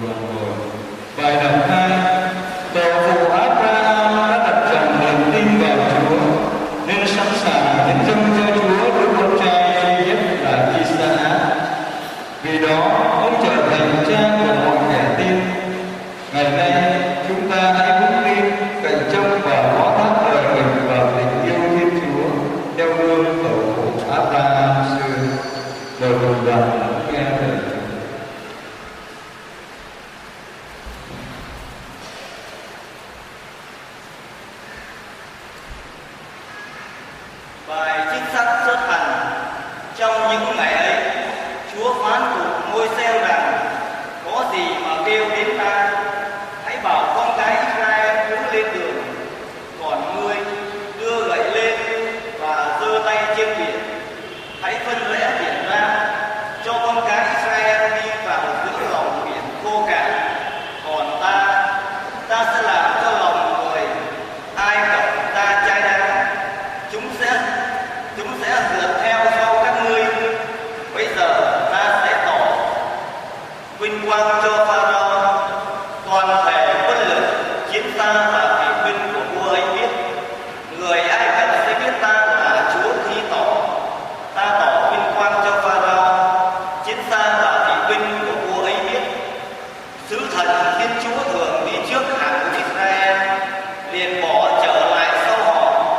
đoạn rồi. Bài đọc 2. Tổ phụ Abraham đã đặt trọn niềm tin vào Chúa nên sẵn sàng hiến dâng cho Chúa đứa con trai duy nhất là Isaac. Vì đó ông trở thành cha của mọi kẻ tin. Ngày nay chúng ta hãy vững tin cậy trông và phó thác đời mình vào tình yêu Thiên Chúa theo gương tổ phụ Abraham xưa. Mời đồng đoàn lắng nghe lời. Bài trích sách xuất hành. Trong những ngày ấy, Chúa phán cùng Môi-se rằng: có gì mà kêu đến ta, hãy bảo con cái Israel đứng lên đường. Còn ngươi đưa gậy lên và giơ tay trên biển, hãy phân rẽ biển ra, cho con cái Israel đi vào giữa lòng biển khô cạn. Còn ta sẽ làm cho lòng người Ai Cập ta chai đắng, chúng sẽ rượt theo sau các ngươi. Bây giờ ta sẽ tỏ vinh quang cho Pharaoh, toàn thể quân lực chiến xa và kỵ binh của vua ấy biết. Người Ai Cập sẽ biết ta là Chúa khi ta tỏ vinh quang cho Pharaoh, chiến xa và kỵ binh của vua ấy biết. Sứ thần Thiên Chúa thường đi trước hàng của Israel, liền bỏ trở lại sau họ.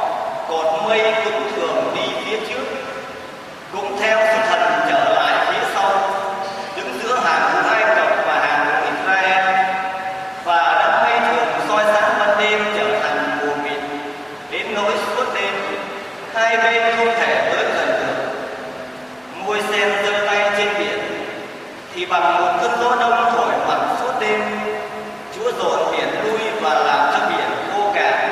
Cột mây cũng thường đi phía trước, cũng theo sứ thần trở lại phía sau, đứng giữa hàng của Ai Cập và hàng của Israel. Và đám mây thường soi sáng ban đêm trở thành mùa mịt, đến nỗi suốt đêm hai bên không thể tới gần được. Môi-se giơ tay trên biển, thì bằng một cơn gió đông thổi mạnh suốt đêm, Chúa dồn biển lui và làm cho biển khô cạn,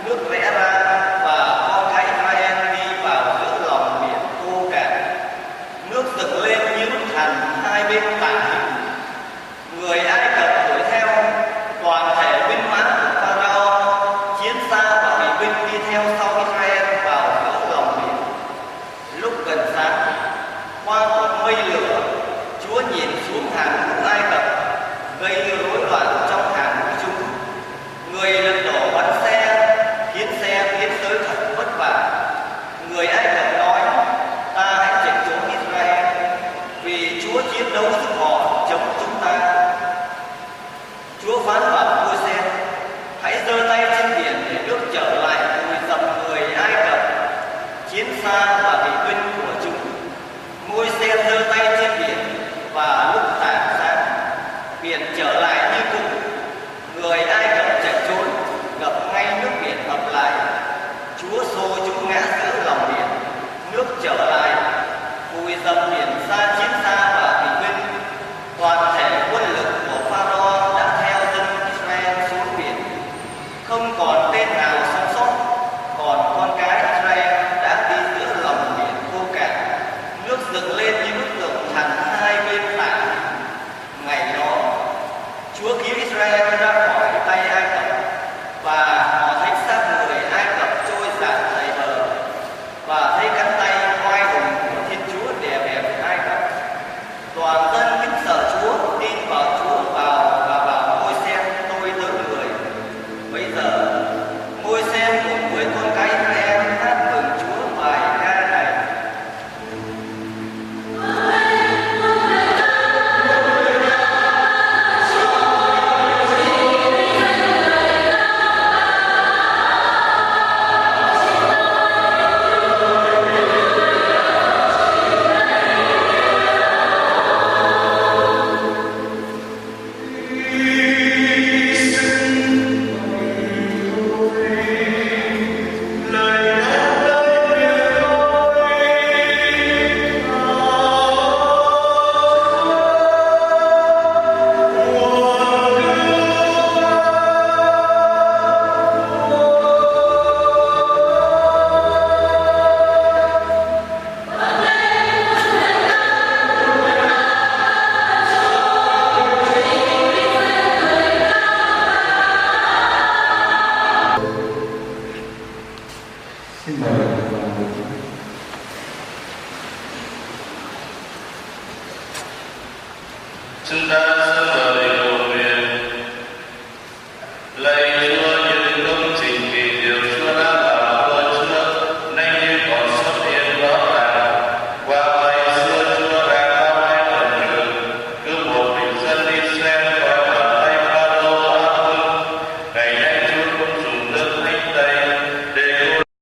nước rẽ ra và con cái Israel đi vào giữa lòng biển khô cạn. Nước dựng lên như bức thành hai bên tảng hình. Người Ai Cập đuổi theo, toàn thể binh mã của Pharaoh, chiến xa và kỵ binh đi theo sau Israel vào giữa lòng biển. Lúc gần sáng, qua một mây lửa, Chúa nhìn xuống hàng của Ai Cập, gây rối loạn trong hàng của chúng. Người lật đổ bắn xe tiến tới thật vất vả. Người Ai Cập nói: ta hãy chạy trốn Israel, vì Chúa chiến đấu giúp họ chống chúng ta. Chúa phán bảo Môi-se: hãy giơ tay trên biển để nước trở lại vùi dập người Ai Cập, chiến xa và kỵ binh của chúng. Môi-se giơ tay trên biển, và lúc tảng sáng, biển trở lại như cũ. Người Ai Cập chạy trốn, ngập ngay nước biển ập lại. Chúa xô chúng ngã giữa lòng biển, nước trở lại, vùi dập biển xa chiến xa và kỵ binh. Toàn thể quân lực của Pharaoh đã theo dân Israel xuống biển, không còn tên nào sống sót. Còn con cái Israel đã đi giữa lòng biển khô cạn, nước dựng lên như bức tường thành hai bên tảng. Ngày đó, Chúa cứu Israel ra khỏi tay Ai Cập, và họ thấy xác người Ai Cập trôi dạt đầy bờ, và thấy cánh tay oai hùng của Thiên Chúa đè bẹp Ai Cập. Toàn dân kính sợ Chúa, tin vào Chúa và bảo Môi-se tôi tới người. Bây giờ Môi-se cùng với con cái Israel hát mừng Chúa bài ca này: Chúng ta